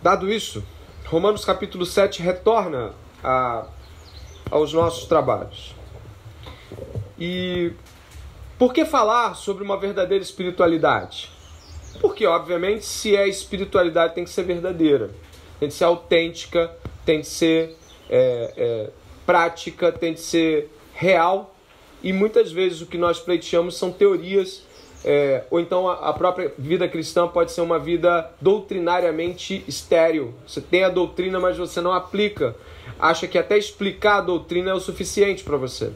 Dado isso, Romanos capítulo 7 retorna aos nossos trabalhos. E por que falar sobre uma verdadeira espiritualidade? Porque, obviamente, se é espiritualidade, tem que ser verdadeira, tem que ser autêntica, tem que ser prática, tem que ser real. E muitas vezes o que nós pleiteamos são teorias, ou então a própria vida cristã pode ser uma vida doutrinariamente estéril. Você tem a doutrina, mas você não aplica. Acha que até explicar a doutrina é o suficiente para você.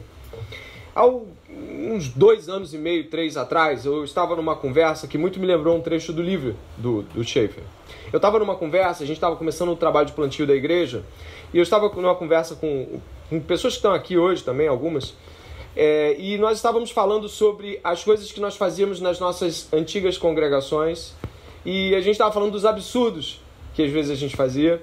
Há uns 2 anos e meio, 3 atrás, eu estava numa conversa que muito me lembrou um trecho do livro do Schaeffer. Eu estava numa conversa, a gente estava começando o trabalho de plantio da igreja, e eu estava numa conversa com pessoas que estão aqui hoje também, algumas, e nós estávamos falando sobre as coisas que nós fazíamos nas nossas antigas congregações, e a gente estava falando dos absurdos que às vezes a gente fazia.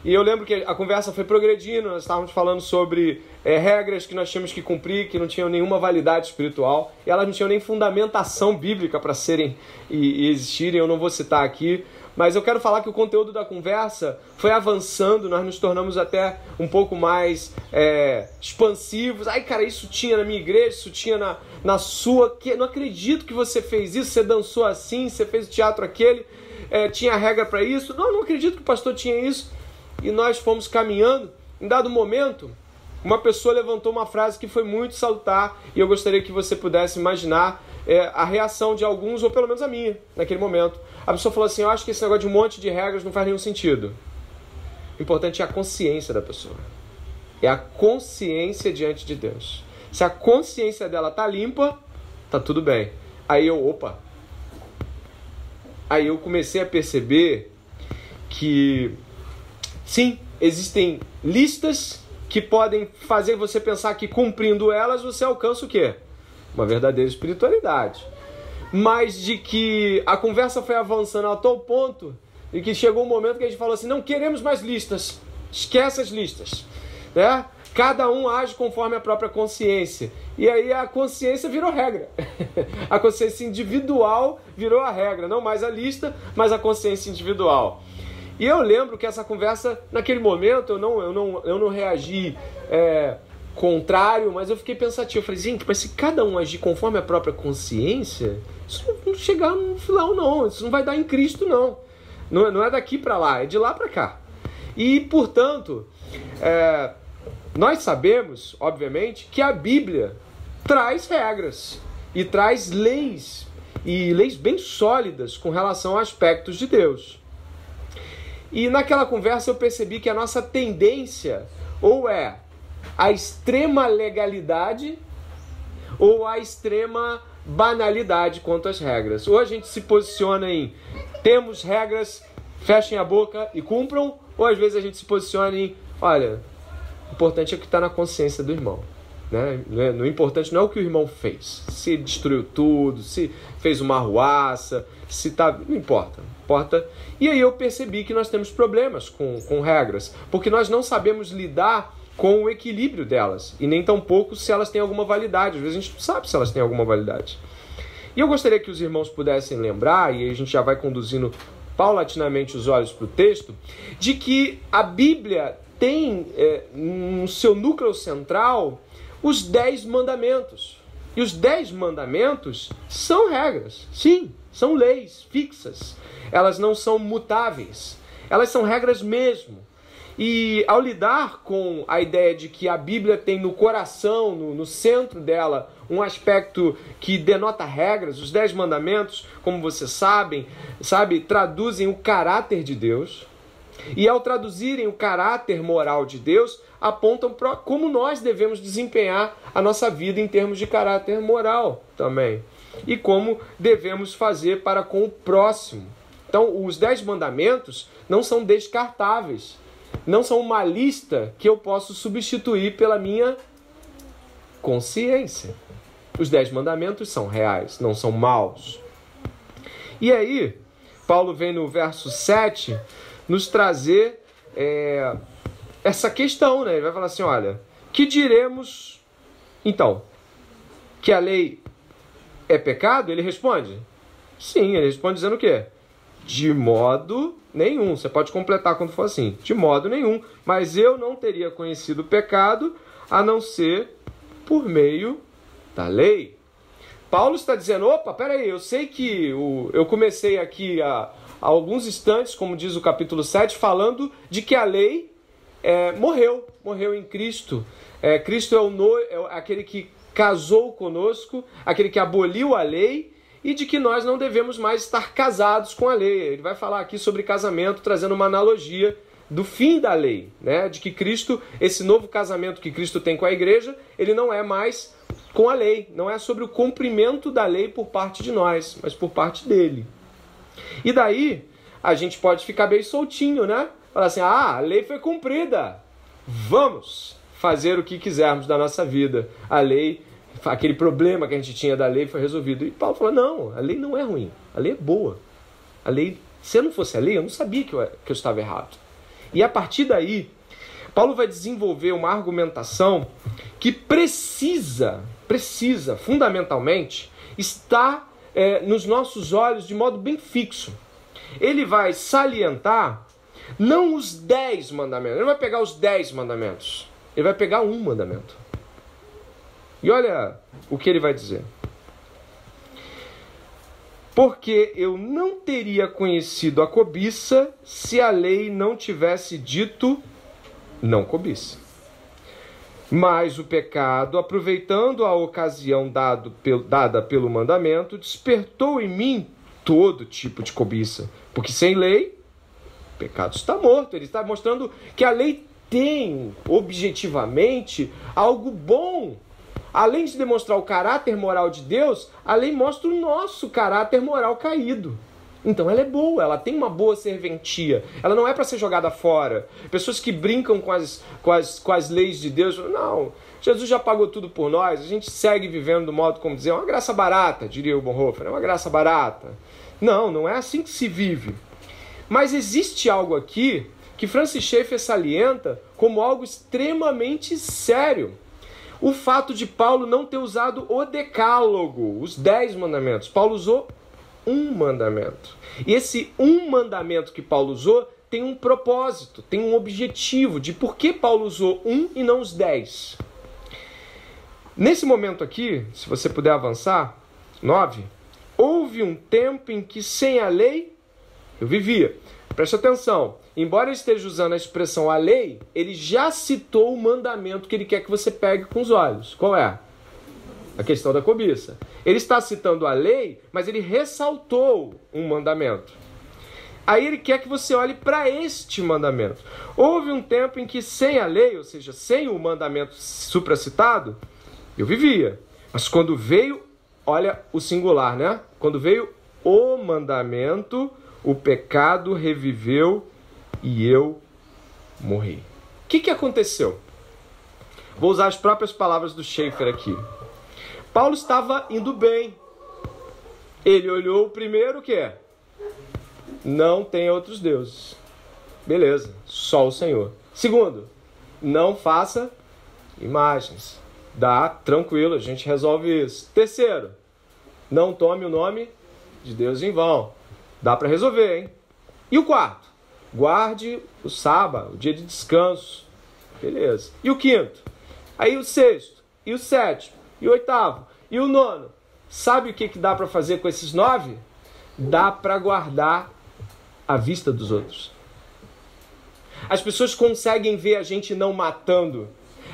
E eu lembro que a conversa foi progredindo, nós estávamos falando sobre regras que nós tínhamos que cumprir, que não tinham nenhuma validade espiritual, e elas não tinham nem fundamentação bíblica para serem e existirem, eu não vou citar aqui, mas eu quero falar que o conteúdo da conversa foi avançando, nós nos tornamos até um pouco mais expansivos. Ai, cara, isso tinha na minha igreja, isso tinha na sua, não acredito que você fez isso, você dançou assim, você fez o teatro aquele, tinha regra para isso, não acredito que o pastor tinha isso. E nós fomos caminhando. Em dado momento, uma pessoa levantou uma frase que foi muito salutar, e eu gostaria que você pudesse imaginar a reação de alguns, ou pelo menos a minha, naquele momento. A pessoa falou assim: eu acho que esse negócio de um monte de regras não faz nenhum sentido. O importante é a consciência da pessoa. É a consciência diante de Deus. Se a consciência dela está limpa, tá tudo bem. Aí eu comecei a perceber que sim, existem listas que podem fazer você pensar que cumprindo elas você alcança o quê? Uma verdadeira espiritualidade. Mas de que a conversa foi avançando a tal ponto e que chegou um momento que a gente falou assim: não queremos mais listas, esquece as listas, né? Cada um age conforme a própria consciência. E aí a consciência virou regra. A consciência individual virou a regra, não mais a lista, mas a consciência individual. E eu lembro que essa conversa, naquele momento, eu não reagi contrário, mas eu fiquei pensativo. Eu falei: gente, mas se cada um agir conforme a própria consciência, isso não chegar no final, não. Isso não vai dar em Cristo, não. Não é daqui para lá, é de lá para cá. E, portanto, nós sabemos, obviamente, que a Bíblia traz regras e traz leis, e leis bem sólidas com relação a aspectos de Deus. E naquela conversa eu percebi que a nossa tendência ou é a extrema legalidade ou a extrema banalidade quanto às regras. Ou a gente se posiciona em temos regras, fechem a boca e cumpram, ou às vezes a gente se posiciona em olha, o importante é o que está na consciência do irmão. Né? O importante não é o que o irmão fez. Se destruiu tudo, se fez uma arruaça, se tá, não importa. E aí eu percebi que nós temos problemas com regras, porque nós não sabemos lidar com o equilíbrio delas, e nem tampouco se elas têm alguma validade. Às vezes a gente não sabe se elas têm alguma validade. E eu gostaria que os irmãos pudessem lembrar, e aí a gente já vai conduzindo paulatinamente os olhos para o texto, de que a Bíblia tem no seu núcleo central os 10 mandamentos. E os 10 mandamentos são regras, sim, são leis fixas. Elas não são mutáveis, elas são regras mesmo. E ao lidar com a ideia de que a Bíblia tem no coração, no centro dela, um aspecto que denota regras, os 10 mandamentos, como vocês sabem, traduzem o caráter de Deus. E ao traduzirem o caráter moral de Deus, apontam para como nós devemos desempenhar a nossa vida em termos de caráter moral também. E como devemos fazer para com o próximo. Então, os 10 mandamentos não são descartáveis. Não são uma lista que eu posso substituir pela minha consciência. Os 10 mandamentos são reais, não são maus. E aí, Paulo vem no verso 7 nos trazer essa questão, né? Ele vai falar assim, olha, que diremos, então, que a lei é pecado? Ele responde, sim, ele responde dizendo o quê? De modo nenhum. Você pode completar quando for assim. De modo nenhum. Mas eu não teria conhecido o pecado a não ser por meio da lei. Paulo está dizendo, opa, peraí, eu sei que eu comecei aqui há alguns instantes, como diz o capítulo 7, falando de que a lei morreu em Cristo. Cristo é aquele que casou conosco, aquele que aboliu a lei, e de que nós não devemos mais estar casados com a lei. Ele vai falar aqui sobre casamento, trazendo uma analogia do fim da lei, né? De que Cristo, esse novo casamento que Cristo tem com a igreja, ele não é mais com a lei, não é sobre o cumprimento da lei por parte de nós, mas por parte dele. E daí, a gente pode ficar bem soltinho, né? Falar assim, a lei foi cumprida, vamos fazer o que quisermos da nossa vida. A lei, aquele problema que a gente tinha da lei foi resolvido. E Paulo falou, não, a lei não é ruim, a lei é boa. A lei, se eu não fosse a lei, eu não sabia que eu estava errado. E a partir daí, Paulo vai desenvolver uma argumentação que precisa, fundamentalmente, estar nos nossos olhos de modo bem fixo. Ele vai salientar não os 10 mandamentos, ele não vai pegar os 10 mandamentos, ele vai pegar um mandamento. E olha o que ele vai dizer. Porque eu não teria conhecido a cobiça se a lei não tivesse dito não cobiça. Mas o pecado, aproveitando a ocasião dada pelo mandamento, despertou em mim todo tipo de cobiça. Porque sem lei, o pecado está morto. Ele está mostrando que a lei tem, objetivamente, algo bom. Além de demonstrar o caráter moral de Deus, a lei mostra o nosso caráter moral caído. Então ela é boa, ela tem uma boa serventia. Ela não é para ser jogada fora. Pessoas que brincam com as leis de Deus, não, Jesus já pagou tudo por nós, a gente segue vivendo do modo como dizer, é uma graça barata, diria o Bonhoeffer, é uma graça barata. Não é assim que se vive. Mas existe algo aqui que Francis Schaeffer salienta como algo extremamente sério. O fato de Paulo não ter usado o decálogo, os 10 mandamentos. Paulo usou um mandamento. E esse um mandamento que Paulo usou tem um propósito, tem um objetivo de por que Paulo usou um e não os 10. Nesse momento aqui, se você puder avançar, 9, houve um tempo em que sem a lei eu vivia. Preste atenção, embora ele esteja usando a expressão a lei, ele já citou o mandamento que ele quer que você pegue com os olhos. Qual é? A questão da cobiça. Ele está citando a lei, mas ele ressaltou um mandamento. Aí ele quer que você olhe para este mandamento. Houve um tempo em que sem a lei, ou seja, sem o mandamento supracitado, eu vivia. Mas quando veio, olha o singular, né? Quando veio o mandamento, o pecado reviveu e eu morri. O que aconteceu? Vou usar as próprias palavras do Schaeffer aqui. Paulo estava indo bem. Ele olhou primeiro o quê? Não tem outros deuses. Beleza, só o Senhor. Segundo, não faça imagens. Dá, tranquilo, a gente resolve isso. Terceiro, não tome o nome de Deus em vão. Dá para resolver, hein? E o quarto? Guarde o sábado, o dia de descanso. Beleza. E o quinto? Aí o sexto, e o sétimo, e o oitavo, e o nono. Sabe o que dá para fazer com esses 9? Dá para guardar a vista dos outros. As pessoas conseguem ver a gente não matando.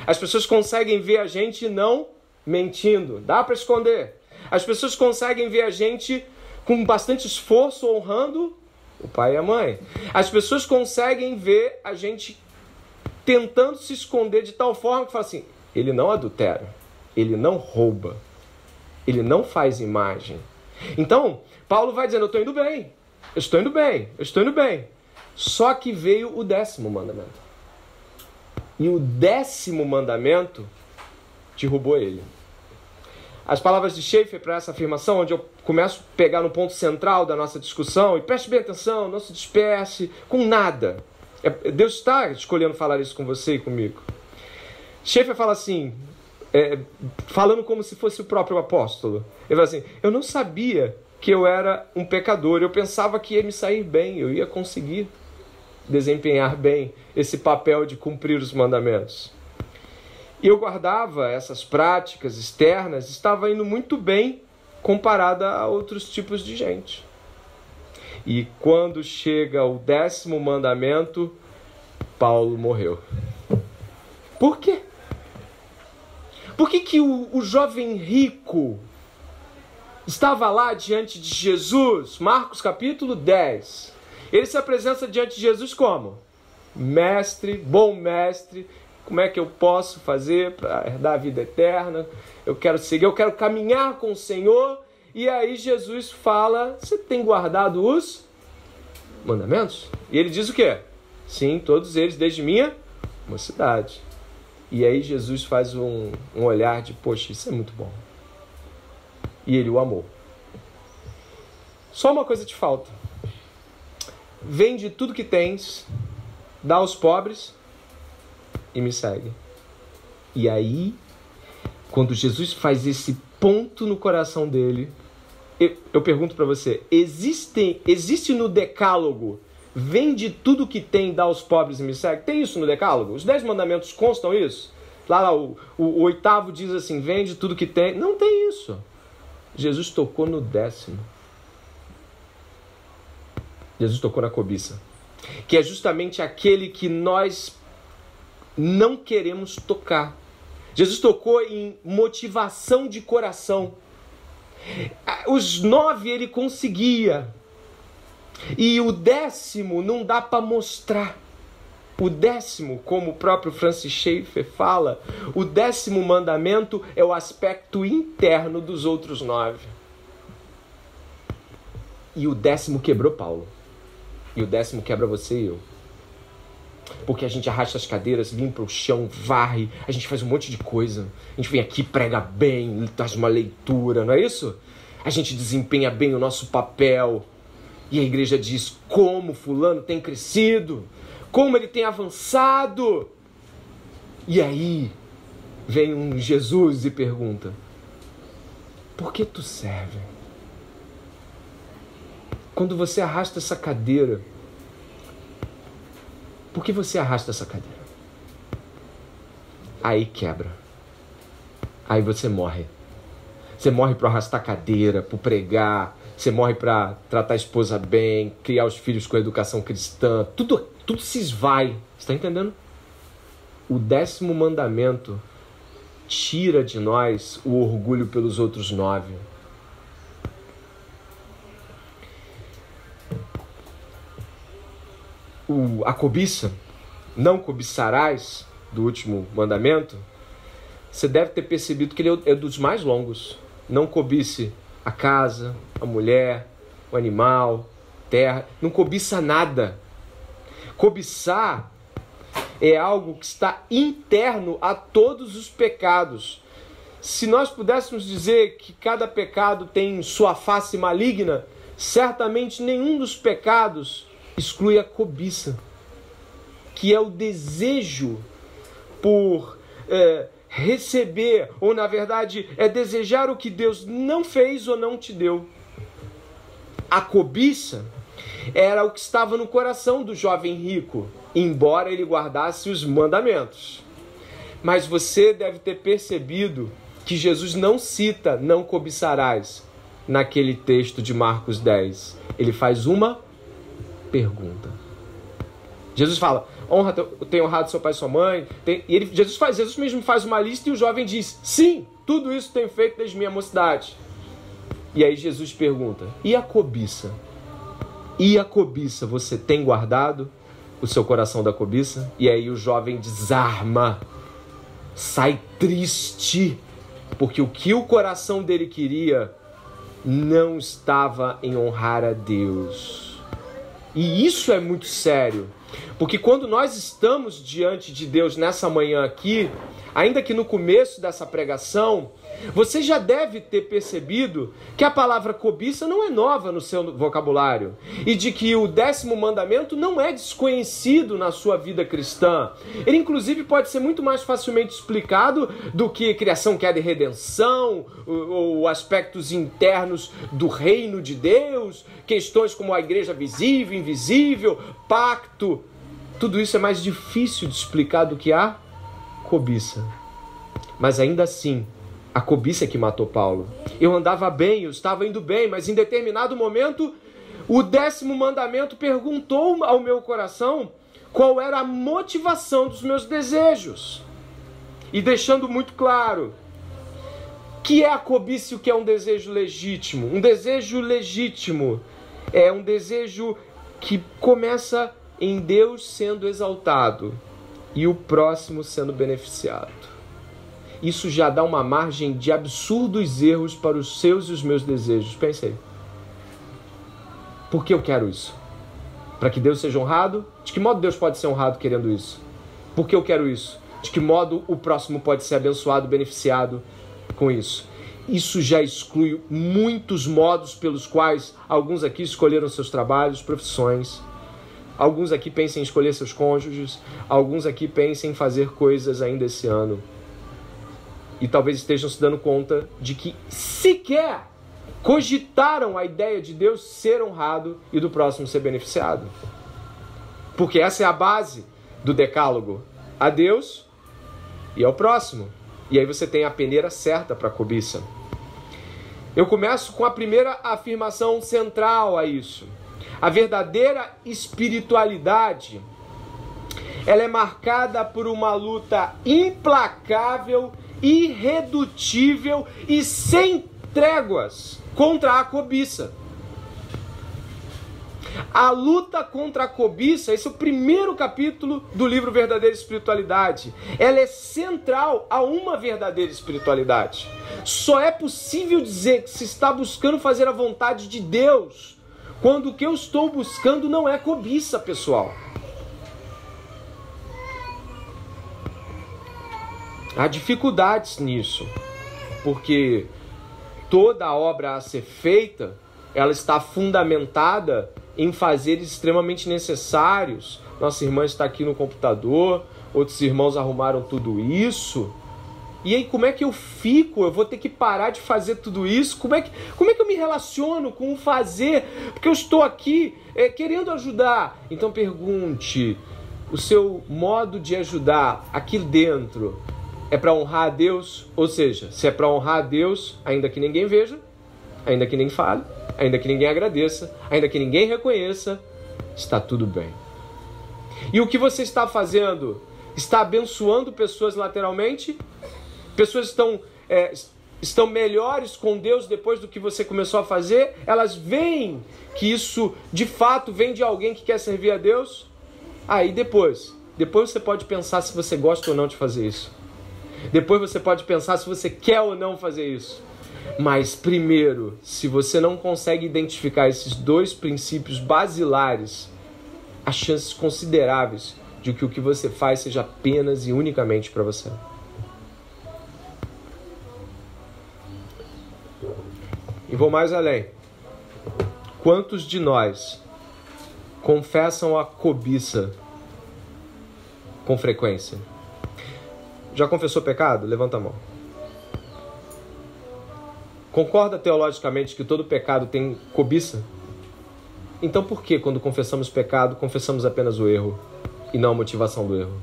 As pessoas conseguem ver a gente não mentindo. Dá para esconder. As pessoas conseguem ver a gente com bastante esforço honrando o pai e a mãe. As pessoas conseguem ver a gente tentando se esconder de tal forma que fala assim, ele não adultera, ele não rouba, ele não faz imagem. Então, Paulo vai dizendo, eu estou indo bem, eu estou indo bem, eu estou indo bem. Só que veio o 10º mandamento. E o 10º mandamento derrubou ele. As palavras de Schaeffer para essa afirmação, onde eu começo a pegar no ponto central da nossa discussão, e preste bem atenção, não se disperse com nada. Deus está escolhendo falar isso com você e comigo. Schaeffer fala assim, falando como se fosse o próprio apóstolo. Ele fala assim, eu não sabia que eu era um pecador. Eu pensava que ia me sair bem, eu ia conseguir desempenhar bem esse papel de cumprir os mandamentos. E eu guardava essas práticas externas, estava indo muito bem comparada a outros tipos de gente. E quando chega o 10º mandamento, Paulo morreu. Por quê? Por que o jovem rico estava lá diante de Jesus? Marcos capítulo 10. Ele se apresenta diante de Jesus como? Mestre, bom mestre, como é que eu posso fazer para herdar a vida eterna? Eu quero seguir, eu quero caminhar com o Senhor. E aí Jesus fala, você tem guardado os mandamentos? E ele diz o quê? Sim, todos eles desde minha mocidade. E aí Jesus faz um olhar de, poxa, isso é muito bom. E ele o amou. Só uma coisa te falta. Vende tudo que tens, dá aos pobres e me segue. E aí, quando Jesus faz esse ponto no coração dele, eu pergunto para você, existe no decálogo, vende tudo que tem, dá aos pobres e me segue? Tem isso no decálogo? Os 10 mandamentos constam isso? Lá o 8º diz assim, vende tudo que tem. Não tem isso. Jesus tocou no 10º. Jesus tocou na cobiça, que é justamente aquele que nós não queremos tocar. Jesus tocou em motivação de coração. Os 9 ele conseguia. E o 10º não dá para mostrar. O 10º, como o próprio Francis Schaeffer fala, o 10º mandamento é o aspecto interno dos outros 9. E o 10º quebrou Paulo. E o 10º quebra você e eu. Porque a gente arrasta as cadeiras, limpa o chão, varre, a gente faz um monte de coisa. A gente vem aqui, prega bem, faz uma leitura, não é isso? A gente desempenha bem o nosso papel. E a igreja diz como fulano tem crescido, como ele tem avançado. E aí vem um Jesus e pergunta, por que tu serve? Quando você arrasta essa cadeira, por que você arrasta essa cadeira? Aí quebra. Aí você morre. Você morre para arrastar cadeira, para pregar. Você morre para tratar a esposa bem, criar os filhos com a educação cristã. Tudo se esvai. Você está entendendo? O 10º mandamento tira de nós o orgulho pelos outros 9. A cobiça, não cobiçarás, do último mandamento, você deve ter percebido que ele é dos mais longos. Não cobice a casa, a mulher, o animal, terra. Não cobiça nada. Cobiçar é algo que está interno a todos os pecados. Se nós pudéssemos dizer que cada pecado tem sua face maligna, certamente nenhum dos pecados exclui a cobiça, que é o desejo por receber, ou na verdade é desejar o que Deus não fez ou não te deu. A cobiça era o que estava no coração do jovem rico, embora ele guardasse os mandamentos. Mas você deve ter percebido que Jesus não cita não cobiçarás naquele texto de Marcos 10. Ele faz uma pergunta. Jesus fala, tenha honrado seu pai e sua mãe. Jesus mesmo faz uma lista e o jovem diz, sim, tudo isso tenho feito desde minha mocidade. E aí Jesus pergunta, e a cobiça? E a cobiça, você tem guardado o seu coração da cobiça? E aí o jovem desarma, sai triste, porque o que o coração dele queria não estava em honrar a Deus. E isso é muito sério, porque quando nós estamos diante de Deus nessa manhã aqui, ainda que no começo dessa pregação, Você já deve ter percebido que a palavra cobiça não é nova no seu vocabulário e de que o 10º mandamento não é desconhecido na sua vida cristã. Ele, inclusive, pode ser muito mais facilmente explicado do que criação, queda e redenção, ou aspectos internos do reino de Deus, questões como a igreja visível, invisível, pacto. Tudo isso é mais difícil de explicar do que a cobiça. Mas ainda assim, a cobiça é que matou Paulo. Eu andava bem, eu estava indo bem, mas em determinado momento, o 10º mandamento perguntou ao meu coração qual era a motivação dos meus desejos. E deixando muito claro que é a cobiça e o que é um desejo legítimo. Um desejo legítimo é um desejo que começa em Deus sendo exaltado e o próximo sendo beneficiado. Isso já dá uma margem de absurdos erros para os seus e os meus desejos. Pense aí. Por que eu quero isso? Para que Deus seja honrado? De que modo Deus pode ser honrado querendo isso? Por que eu quero isso? De que modo o próximo pode ser abençoado, beneficiado com isso? Isso já exclui muitos modos pelos quais alguns aqui escolheram seus trabalhos, profissões. Alguns aqui pensam em escolher seus cônjuges. Alguns aqui pensam em fazer coisas ainda esse ano. E talvez estejam se dando conta de que sequer cogitaram a ideia de Deus ser honrado e do próximo ser beneficiado. Porque essa é a base do decálogo. A Deus e ao próximo. E aí você tem a peneira certa para a cobiça. Eu começo com a primeira afirmação central a isso. A verdadeira espiritualidade, ela é marcada por uma luta implacável, irredutível e sem tréguas contra a cobiça. A luta contra a cobiça, esse é o primeiro capítulo do livro Verdadeira Espiritualidade. Ela é central a uma verdadeira espiritualidade. Só é possível dizer que se está buscando fazer a vontade de Deus quando o que eu estou buscando não é cobiça, pessoal. Há dificuldades nisso, porque toda a obra a ser feita, ela está fundamentada em fazeres extremamente necessários. Nossa irmã está aqui no computador, outros irmãos arrumaram tudo isso. E aí, como é que eu fico? Eu vou ter que parar de fazer tudo isso? Como é que eu me relaciono com o fazer? Porque eu estou aqui querendo ajudar. Então pergunte, o seu modo de ajudar aqui dentro é para honrar a Deus? Ou seja, se é para honrar a Deus, ainda que ninguém veja, ainda que ninguém fale, ainda que ninguém agradeça, ainda que ninguém reconheça, está tudo bem. E o que você está fazendo? Está abençoando pessoas lateralmente? Pessoas estão melhores com Deus depois do que você começou a fazer? Elas veem que isso de fato vem de alguém que quer servir a Deus? Aí depois você pode pensar se você gosta ou não de fazer isso. Depois você pode pensar se você quer ou não fazer isso. Mas primeiro, se você não consegue identificar esses dois princípios basilares, há chances consideráveis de que o que você faz seja apenas e unicamente para você. E vou mais além. Quantos de nós confessam a cobiça com frequência? Já confessou pecado? Levanta a mão. Concorda teologicamente que todo pecado tem cobiça? Então por que quando confessamos pecado, confessamos apenas o erro e não a motivação do erro?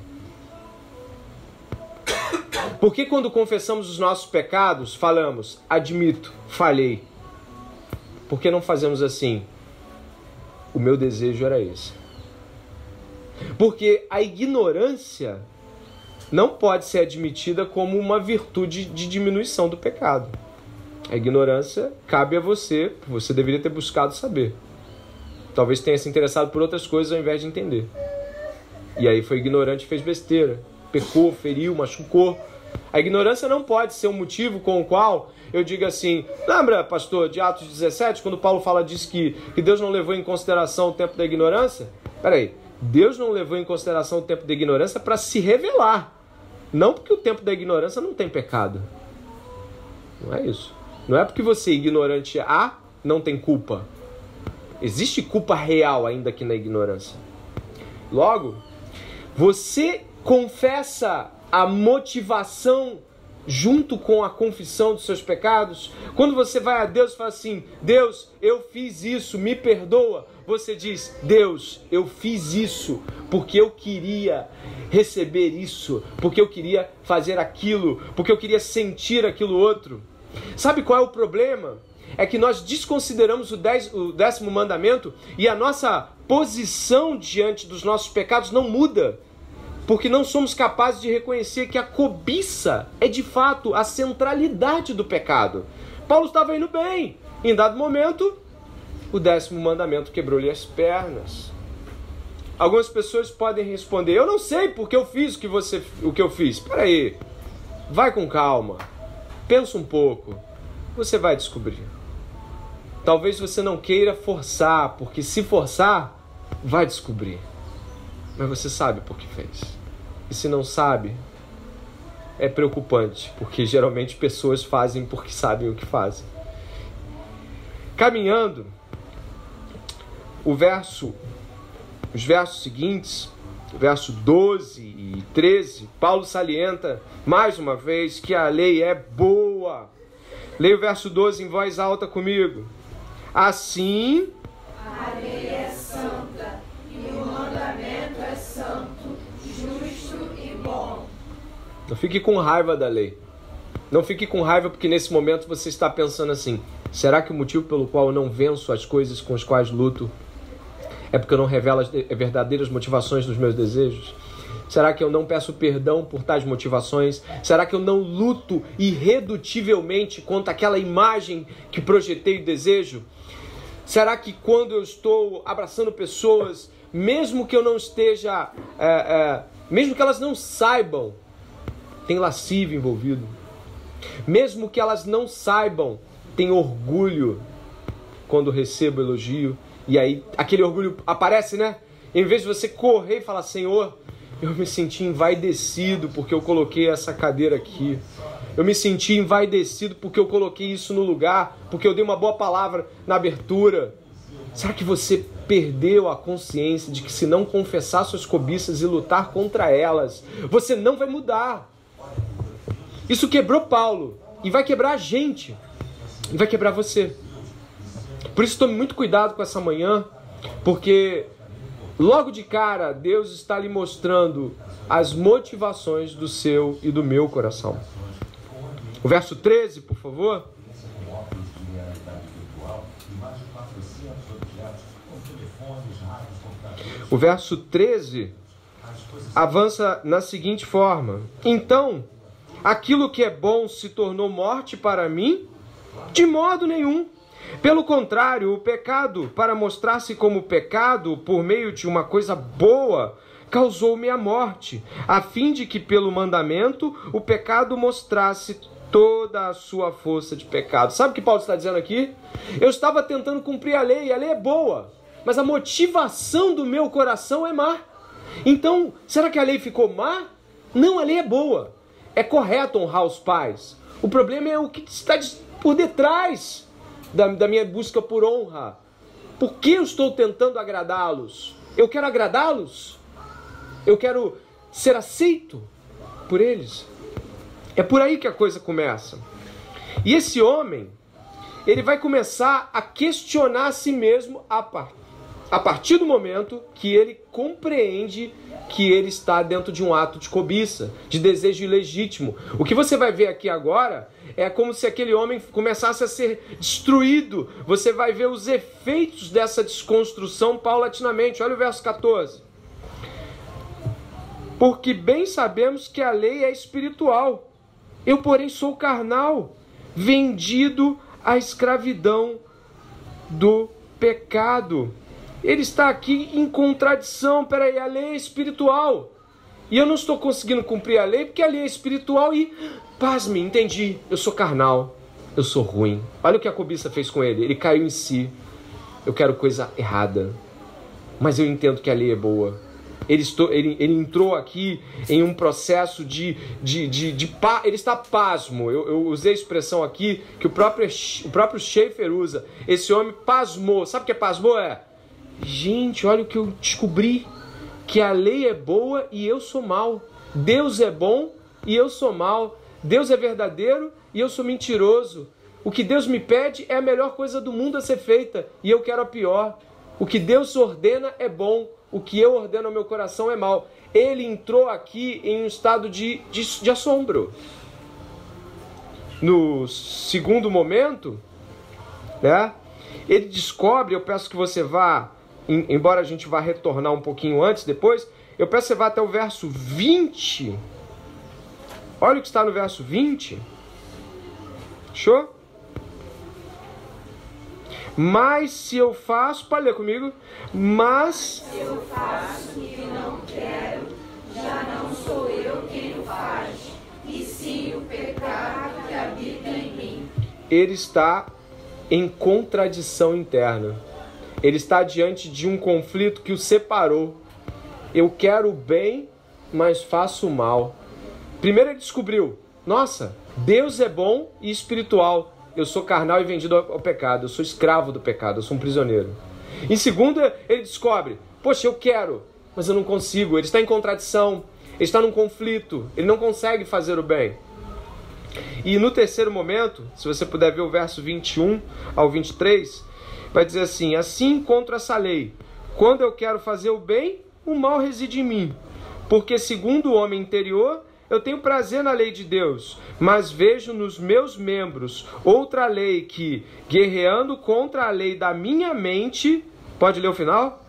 Por que quando confessamos os nossos pecados, falamos, admito, falhei? Por que não fazemos assim? O meu desejo era esse. Porque a ignorância não pode ser admitida como uma virtude de diminuição do pecado. A ignorância cabe a você, você deveria ter buscado saber. Talvez tenha se interessado por outras coisas ao invés de entender. E aí foi ignorante e fez besteira. Pecou, feriu, machucou. A ignorância não pode ser um motivo com o qual eu diga assim, lembra, pastor, de Atos 17, quando Paulo fala disso que Deus não levou em consideração o tempo da ignorância? Peraí, Deus não levou em consideração o tempo da ignorância para se revelar. Não porque o tempo da ignorância não tem pecado. Não é isso. Não é porque você é ignorante não tem culpa. Existe culpa real ainda aqui na ignorância. Logo, você confessa a motivação junto com a confissão dos seus pecados. Quando você vai a Deus e fala assim: Deus, eu fiz isso, me perdoa. Você diz: Deus, eu fiz isso porque eu queria receber isso, porque eu queria fazer aquilo, porque eu queria sentir aquilo outro. Sabe qual é o problema? É que nós desconsideramos o 10º mandamento e a nossa posição diante dos nossos pecados não muda. Porque não somos capazes de reconhecer que a cobiça é de fato a centralidade do pecado. Paulo estava indo bem. Em dado momento, o 10º mandamento quebrou-lhe as pernas. Algumas pessoas podem responder: eu não sei porque eu fiz o que eu fiz. Espera aí, vai com calma, pensa um pouco, você vai descobrir. Talvez você não queira forçar, porque se forçar, vai descobrir. Mas você sabe por que fez. E se não sabe, é preocupante, porque geralmente pessoas fazem porque sabem o que fazem. Caminhando, os versos seguintes, verso 12 e 13, Paulo salienta mais uma vez que a lei é boa. Leia o verso 12 em voz alta comigo. Assim, a lei é santa e o mandamento é santo, justo e bom. Não fique com raiva da lei. Não fique com raiva porque nesse momento você está pensando assim: será que o motivo pelo qual eu não venço as coisas com as quais luto é porque eu não revelo as verdadeiras motivações dos meus desejos? Será que eu não peço perdão por tais motivações? Será que eu não luto irredutivelmente contra aquela imagem que projetei e desejo? Será que quando eu estou abraçando pessoas, mesmo que eu não esteja, mesmo que elas não saibam, tem lascívio envolvido? Mesmo que elas não saibam, tem orgulho quando recebo elogio? E aí aquele orgulho aparece, né? Em vez de você correr e falar: Senhor, eu me senti envaidecido porque eu coloquei essa cadeira aqui. Eu me senti envaidecido porque eu coloquei isso no lugar, porque eu dei uma boa palavra na abertura. Será que você perdeu a consciência de que se não confessar suas cobiças e lutar contra elas, você não vai mudar? Isso quebrou Paulo e vai quebrar a gente e vai quebrar você. Por isso tome muito cuidado com essa manhã, porque logo de cara Deus está lhe mostrando as motivações do seu e do meu coração. O verso 13, por favor. O verso 13 avança na seguinte forma: então, aquilo que é bom se tornou morte para mim? De modo nenhum. Pelo contrário, o pecado, para mostrar-se como pecado por meio de uma coisa boa, causou-me a morte, a fim de que pelo mandamento o pecado mostrasse toda a sua força de pecado. Sabe o que Paulo está dizendo aqui? Eu estava tentando cumprir a lei é boa, mas a motivação do meu coração é má. Então, será que a lei ficou má? Não, a lei é boa. É correto honrar os pais. O problema é o que está por detrás da minha busca por honra. Por que eu estou tentando agradá-los? Eu quero agradá-los? Eu quero ser aceito por eles? É por aí que a coisa começa. E esse homem, ele vai começar a questionar a si mesmo a partir do momento que ele compreende que ele está dentro de um ato de cobiça, de desejo ilegítimo. O que você vai ver aqui agora é como se aquele homem começasse a ser destruído. Você vai ver os efeitos dessa desconstrução paulatinamente. Olha o verso 14. Porque bem sabemos que a lei é espiritual. Eu, porém, sou carnal, vendido à escravidão do pecado. Ele está aqui em contradição. Peraí, a lei é espiritual. E eu não estou conseguindo cumprir a lei porque a lei é espiritual e... Pasme, entendi. Eu sou carnal. Eu sou ruim. Olha o que a cobiça fez com ele. Ele caiu em si. Eu quero coisa errada. Mas eu entendo que a lei é boa. Ele entrou aqui em um processo ele está pasmo. Eu usei a expressão aqui que o próprio Schaeffer usa. Esse homem pasmou. Sabe o que pasmou? Gente, olha o que eu descobri. Que a lei é boa e eu sou mau. Deus é bom e eu sou mau. Deus é verdadeiro e eu sou mentiroso. O que Deus me pede é a melhor coisa do mundo a ser feita e eu quero a pior. O que Deus ordena é bom. O que eu ordeno ao meu coração é mal. Ele entrou aqui em um estado de assombro. No segundo momento, né, ele descobre, eu peço que você vá, embora a gente vá retornar um pouquinho antes, depois, eu peço que você vá até o verso 20. Olha o que está no verso 20. Show? Mas se eu faço, pode ler comigo, mas se eu faço o que não quero, já não sou eu quem o faz, e sim o pecado que habita em mim. Ele está em contradição interna. Ele está diante de um conflito que o separou. Eu quero o bem, mas faço o mal. Primeiro ele descobriu, nossa, Deus é bom e espiritual. Eu sou carnal e vendido ao pecado. Eu sou escravo do pecado. Eu sou um prisioneiro. Em segundo, ele descobre, poxa, eu quero, mas eu não consigo. Ele está em contradição. Ele está num conflito. Ele não consegue fazer o bem. E no terceiro momento, se você puder ver o verso 21 ao 23, vai dizer assim, assim encontro essa lei. Quando eu quero fazer o bem, o mal reside em mim. Porque segundo o homem interior, eu tenho prazer na lei de Deus, mas vejo nos meus membros outra lei que, guerreando contra a lei da minha mente... Pode ler o final?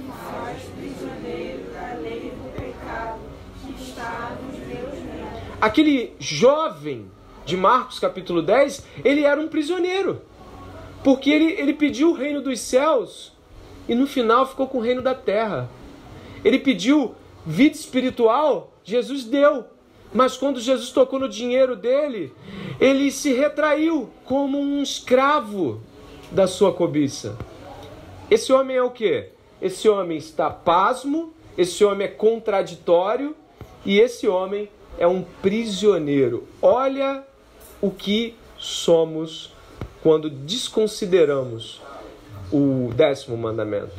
Faz prisioneiro da lei do pecado que está nos meus membros. Aquele jovem de Marcos capítulo 10, ele era um prisioneiro. Porque ele pediu o reino dos céus e no final ficou com o reino da terra. Ele pediu vida espiritual, Jesus deu, mas quando Jesus tocou no dinheiro dele, ele se retraiu como um escravo da sua cobiça. Esse homem é o quê? Esse homem está pasmo, esse homem é contraditório e esse homem é um prisioneiro. Olha o que somos quando desconsideramos o 10º mandamento.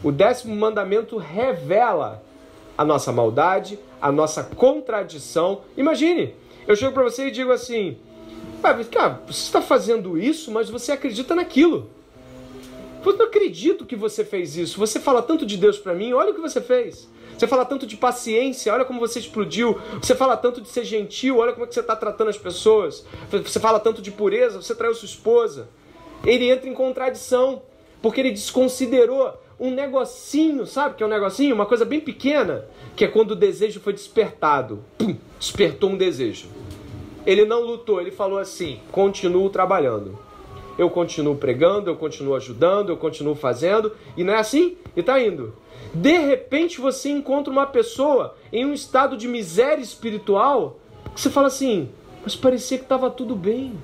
O 10º mandamento revela a nossa maldade, a nossa contradição. Imagine, eu chego para você e digo assim, cara, você está fazendo isso, mas você acredita naquilo. Eu não acredito que você fez isso. Você fala tanto de Deus para mim, olha o que você fez. Você fala tanto de paciência, olha como você explodiu. Você fala tanto de ser gentil, olha como é que você está tratando as pessoas. Você fala tanto de pureza, você traiu sua esposa. Ele entra em contradição, porque ele desconsiderou um negocinho, sabe o que é um negocinho? Uma coisa bem pequena, que é quando o desejo foi despertado. Pum, despertou um desejo. Ele não lutou, ele falou assim, continuo trabalhando. Eu continuo pregando, eu continuo ajudando, eu continuo fazendo, e não é assim? E está indo. De repente você encontra uma pessoa em um estado de miséria espiritual, que você fala assim, mas parecia que estava tudo bem.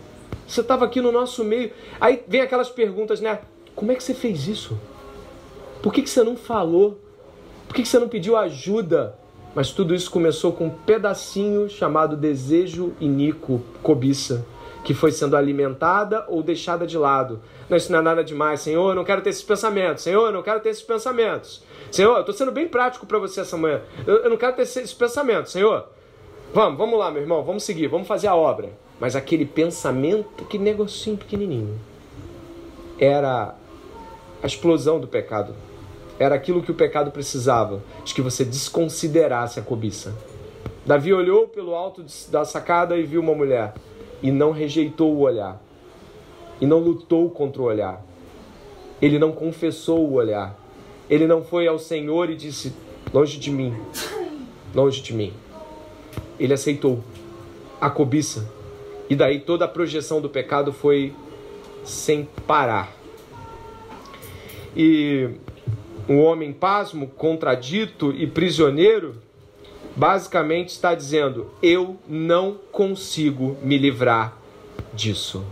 Você estava aqui no nosso meio. Aí vem aquelas perguntas, né? Como é que você fez isso? Por que você não falou? Por que você não pediu ajuda? Mas tudo isso começou com um pedacinho chamado desejo iníquo, cobiça, que foi sendo alimentada ou deixada de lado. Não, isso não é nada demais. Senhor, eu não quero ter esses pensamentos. Senhor, eu não quero ter esses pensamentos. Senhor, eu estou sendo bem prático para você essa manhã. Eu não quero ter esses pensamentos. Senhor, vamos lá, meu irmão. Vamos seguir, vamos fazer a obra. Mas aquele pensamento, que negocinho pequenininho, era a explosão do pecado. Era aquilo que o pecado precisava, de que você desconsiderasse a cobiça. Davi olhou pelo alto da sacada e viu uma mulher, e não rejeitou o olhar, e não lutou contra o olhar. Ele não confessou o olhar. Ele não foi ao Senhor e disse, longe de mim, longe de mim. Ele aceitou a cobiça, e daí toda a projeção do pecado foi sem parar. E um homem pasmo, contradito e prisioneiro, basicamente está dizendo, eu não consigo me livrar disso.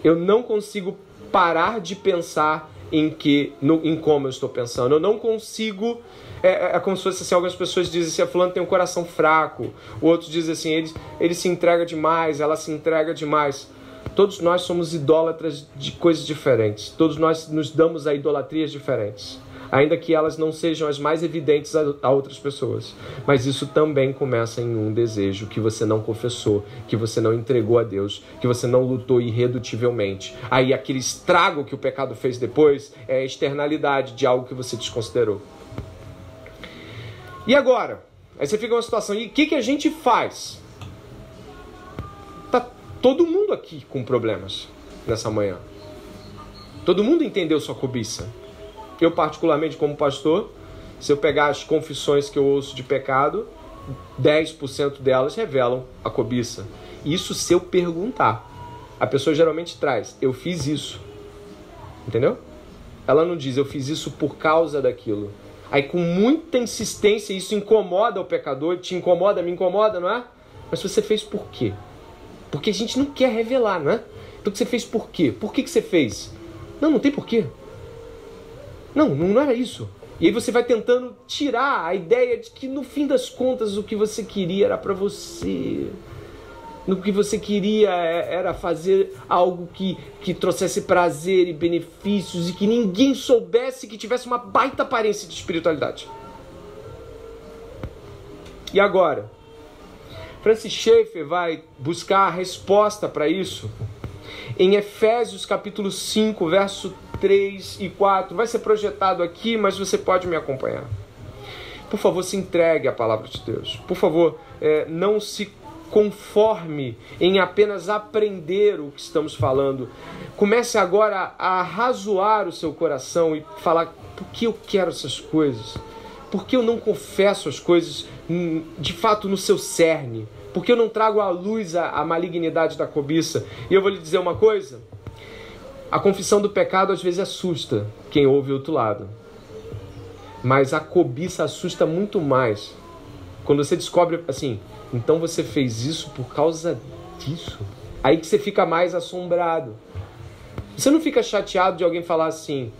Eu não consigo parar de pensar em como eu estou pensando. Eu não consigo... É como se fosse assim, algumas pessoas dizem assim, a fulano tem um coração fraco. O outro diz assim, ele se entrega demais, ela se entrega demais. Todos nós somos idólatras de coisas diferentes. Todos nós nos damos a idolatrias diferentes. Ainda que elas não sejam as mais evidentes a outras pessoas. Mas isso também começa em um desejo que você não confessou, que você não entregou a Deus, que você não lutou irredutivelmente. Aí aquele estrago que o pecado fez depois é a externalidade de algo que você desconsiderou. E agora? Aí você fica numa situação, e o que a gente faz? Tá todo mundo aqui com problemas nessa manhã. Todo mundo entendeu sua cobiça. Eu, particularmente, como pastor, se eu pegar as confissões que eu ouço de pecado, 10% delas revelam a cobiça. Isso se eu perguntar. A pessoa geralmente traz, eu fiz isso. Entendeu? Ela não diz, eu fiz isso por causa daquilo. Aí com muita insistência isso incomoda o pecador, te incomoda, me incomoda, não é? Mas você fez por quê? Porque a gente não quer revelar, não é? Então você fez por quê? Por que você fez? Não tem porquê. Não era isso. E aí você vai tentando tirar a ideia de que no fim das contas o que você queria era para você. No que você queria era fazer algo que trouxesse prazer e benefícios e que ninguém soubesse, que tivesse uma baita aparência de espiritualidade. E agora? Francis Schaeffer vai buscar a resposta para isso em Efésios capítulo 5, verso 3 e 4. Vai ser projetado aqui, mas você pode me acompanhar. Por favor, se entregue à palavra de Deus. Por favor, não se conforme em apenas aprender o que estamos falando. Comece agora a arrazoar o seu coração e falar, por que eu quero essas coisas? Por que eu não confesso as coisas de fato no seu cerne? Por que eu não trago à luz a malignidade da cobiça? E eu vou lhe dizer uma coisa. A confissão do pecado às vezes assusta quem ouve o outro lado. Mas a cobiça assusta muito mais. Quando você descobre assim, então você fez isso por causa disso. Aí que você fica mais assombrado. Você não fica chateado de alguém falar assim,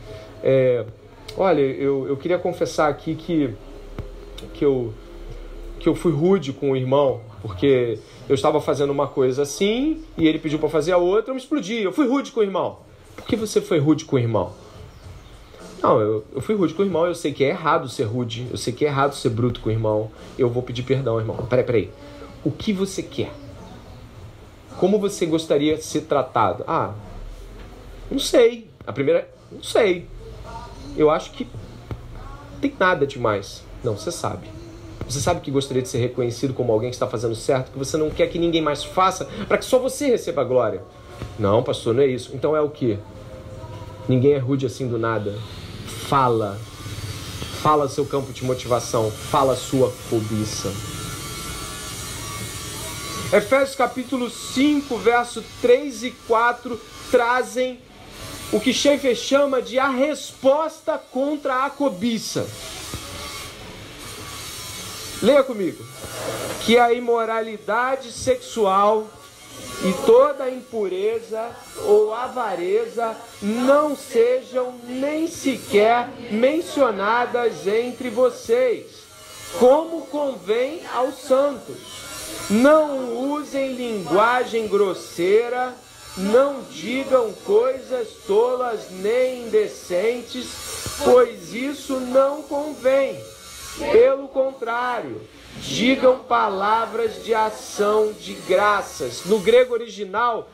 olha, eu queria confessar aqui que eu fui rude com o irmão, porque eu estava fazendo uma coisa assim e ele pediu para fazer a outra, eu me explodi, eu fui rude com o irmão. Por que você foi rude com o irmão? Não, eu fui rude com o irmão, eu sei que é errado ser rude, eu sei que é errado ser bruto com o irmão, eu vou pedir perdão, irmão. Peraí. O que você quer? Como você gostaria de ser tratado? Não sei. Não sei. Eu acho que não tem nada demais. Não, você sabe. Você sabe que gostaria de ser reconhecido como alguém que está fazendo certo, que você não quer que ninguém mais faça, para que só você receba a glória. Não, pastor, não é isso. Então é o quê? Ninguém é rude assim do nada. Fala seu campo de motivação, fala sua cobiça. Efésios capítulo 5, verso 3 e 4 trazem o que Schaeffer chama de a resposta contra a cobiça. Leia comigo. Que a imoralidade sexual e toda impureza ou avareza não sejam nem sequer mencionadas entre vocês, como convém aos santos. Não usem linguagem grosseira, não digam coisas tolas nem indecentes, pois isso não convém. Pelo contrário, digam palavras de ação de graças. No grego original,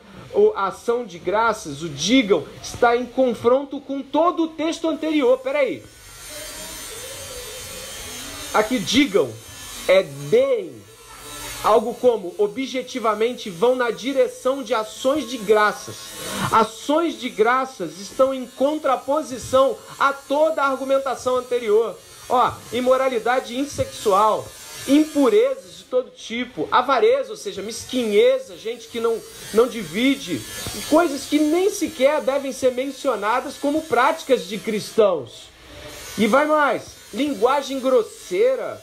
a ação de graças, o digam, está em confronto com todo o texto anterior. Peraí. Aqui digam é deem. Algo como, objetivamente, vão na direção de ações de graças. Ações de graças estão em contraposição a toda a argumentação anterior. Imoralidade insexual, impurezas de todo tipo, avareza, ou seja, mesquinheza, gente que não divide, coisas que nem sequer devem ser mencionadas como práticas de cristãos. E vai mais, linguagem grosseira,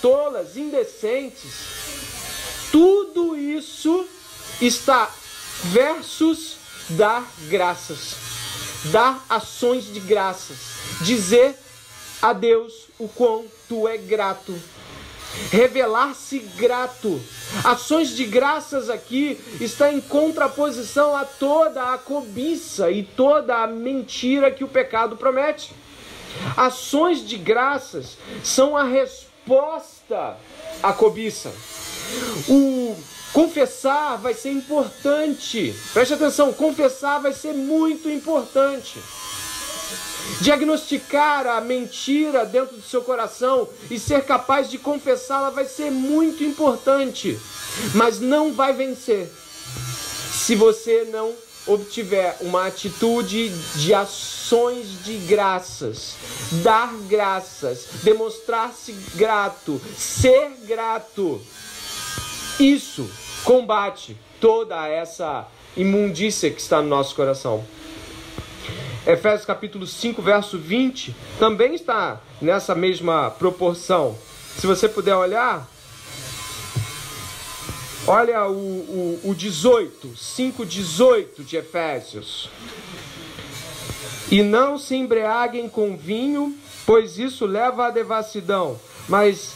tolas, indecentes, tudo isso está versus dar graças. dar ações de graças, dizer a Deus o quão tu é grato, revelar-se grato. Ações de graças aqui está em contraposição a toda a cobiça e toda a mentira que o pecado promete. Ações de graças são a resposta à cobiça. O confessar vai ser importante. Preste atenção, confessar vai ser muito importante. Diagnosticar a mentira dentro do seu coração e ser capaz de confessá-la vai ser muito importante, mas não vai vencer se você não obtiver uma atitude de ações de graças, dar graças, demonstrar-se grato, ser grato. Isso combate toda essa imundícia que está no nosso coração. Efésios capítulo 5, verso 20, também está nessa mesma proporção. Se você puder olhar, olha o 18, 5:18 de Efésios. E não se embriaguem com vinho, pois isso leva à devassidão, mas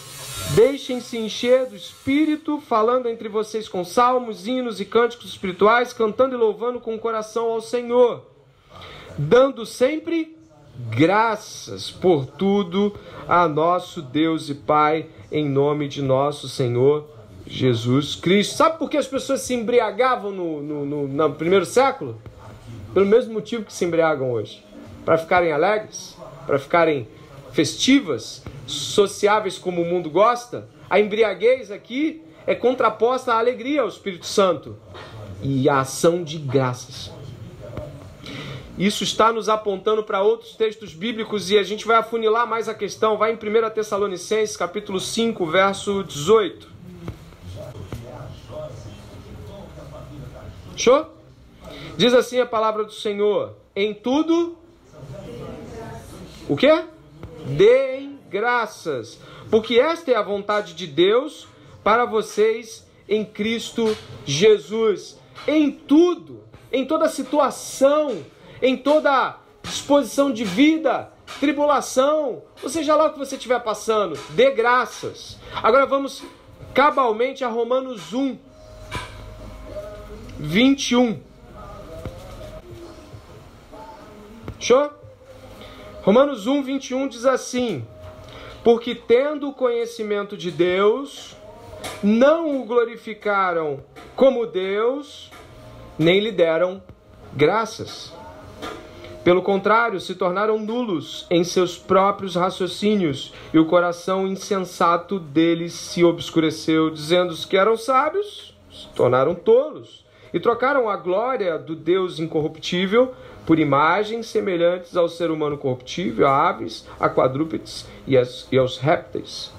deixem-se encher do Espírito, falando entre vocês com salmos, hinos e cânticos espirituais, cantando e louvando com o coração ao Senhor, dando sempre graças por tudo a nosso Deus e Pai, em nome de nosso Senhor Jesus Cristo. Sabe por que as pessoas se embriagavam no primeiro século? Pelo mesmo motivo que se embriagam hoje. Para ficarem alegres, para ficarem festivas, sociáveis como o mundo gosta. A embriaguez aqui é contraposta à alegria, ao Espírito Santo e à ação de graças. Isso está nos apontando para outros textos bíblicos e a gente vai afunilar mais a questão. Vai em 1 Tessalonicenses, capítulo 5, verso 18. Show? Diz assim a palavra do Senhor: em tudo, o quê? Deem graças, porque esta é a vontade de Deus para vocês em Cristo Jesus. Em tudo, em toda situação, em toda disposição de vida, tribulação, ou seja lá o que você estiver passando, dê graças. Agora vamos cabalmente a Romanos 1, 21. Show? Romanos 1, 21 diz assim: porque tendo o conhecimento de Deus, não o glorificaram como Deus, nem lhe deram graças. Pelo contrário, se tornaram nulos em seus próprios raciocínios, e o coração insensato deles se obscureceu, dizendo que eram sábios, se tornaram tolos, e trocaram a glória do Deus incorruptível por imagens semelhantes ao ser humano corruptível, a aves, a quadrúpedes e aos répteis,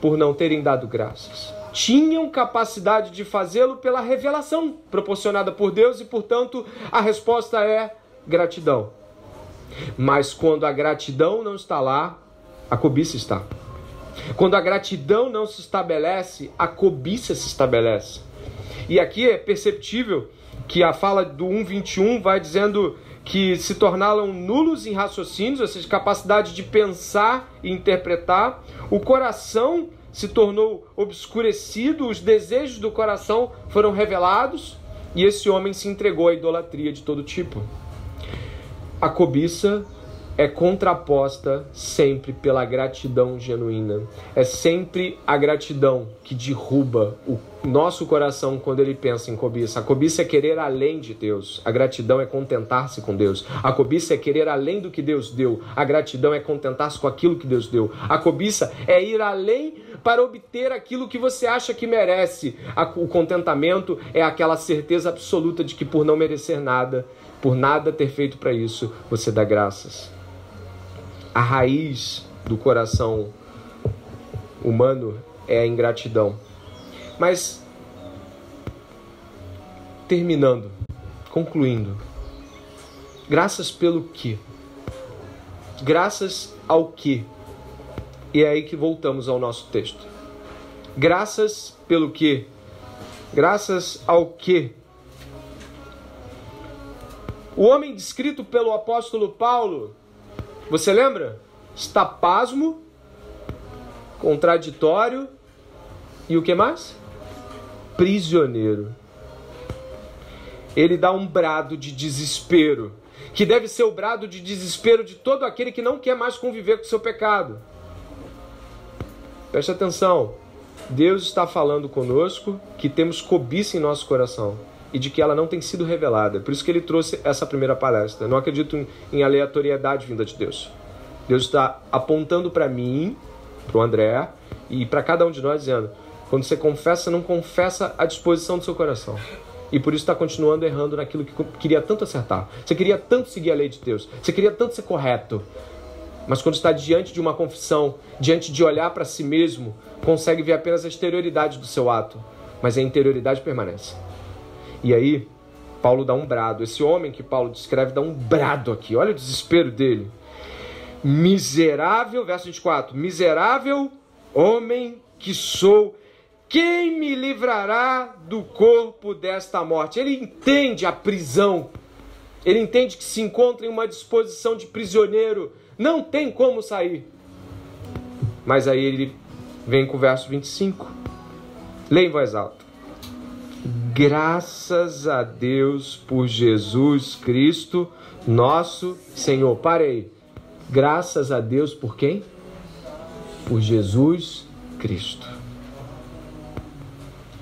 por não terem dado graças. Tinham capacidade de fazê-lo pela revelação proporcionada por Deus e, portanto, a resposta é gratidão. Mas quando a gratidão não está lá, a cobiça está. Quando a gratidão não se estabelece, a cobiça se estabelece. E aqui é perceptível que a fala do 1:21 vai dizendo que se tornaram nulos em raciocínios, ou seja, capacidade de pensar e interpretar. O coração se tornou obscurecido, os desejos do coração foram revelados e esse homem se entregou à idolatria de todo tipo. A cobiça é contraposta sempre pela gratidão genuína. É sempre a gratidão que derruba o nosso coração quando ele pensa em cobiça. A cobiça é querer além de Deus. A gratidão é contentar-se com Deus. A cobiça é querer além do que Deus deu. A gratidão é contentar-se com aquilo que Deus deu. A cobiça é ir além para obter aquilo que você acha que merece. O contentamento é aquela certeza absoluta de que por não merecer nada, por nada ter feito para isso, você dá graças. A raiz do coração humano é a ingratidão. Mas, terminando, concluindo, graças pelo quê? Graças ao quê? E é aí que voltamos ao nosso texto. Graças pelo quê? Graças ao quê? O homem descrito pelo apóstolo Paulo, você lembra? Está pasmo, contraditório e o que mais? Prisioneiro. Ele dá um brado de desespero, que deve ser o brado de desespero de todo aquele que não quer mais conviver com o seu pecado. Preste atenção, Deus está falando conosco que temos cobiça em nosso coração e de que ela não tem sido revelada. Por isso que ele trouxe essa primeira palestra. Eu não acredito em aleatoriedade vinda de Deus. Deus está apontando para mim, para o André e para cada um de nós, dizendo: quando você confessa, não confessa a disposição do seu coração. E por isso está continuando errando naquilo que queria tanto acertar. Você queria tanto seguir a lei de Deus. Você queria tanto ser correto. Mas quando está diante de uma confissão, diante de olhar para si mesmo, consegue ver apenas a exterioridade do seu ato. Mas a interioridade permanece. E aí, Paulo dá um brado. Esse homem que Paulo descreve dá um brado aqui. Olha o desespero dele. Miserável, verso 24. Miserável homem que sou, quem me livrará do corpo desta morte? Ele entende a prisão. Ele entende que se encontra em uma disposição de prisioneiro. Não tem como sair. Mas aí ele vem com o verso 25. Leia em voz alta. Graças a Deus por Jesus Cristo, nosso Senhor. Pare aí. Graças a Deus por quem? Por Jesus Cristo.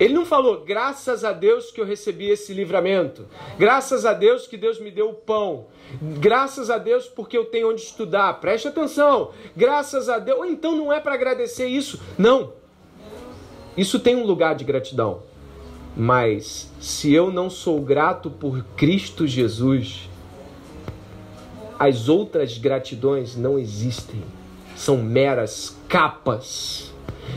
Ele não falou, graças a Deus que eu recebi esse livramento. Graças a Deus que Deus me deu o pão. Graças a Deus porque eu tenho onde estudar. Preste atenção. Graças a Deus. Ou então não é para agradecer isso. Não. Isso tem um lugar de gratidão. Mas se eu não sou grato por Cristo Jesus, as outras gratidões não existem. São meras capas.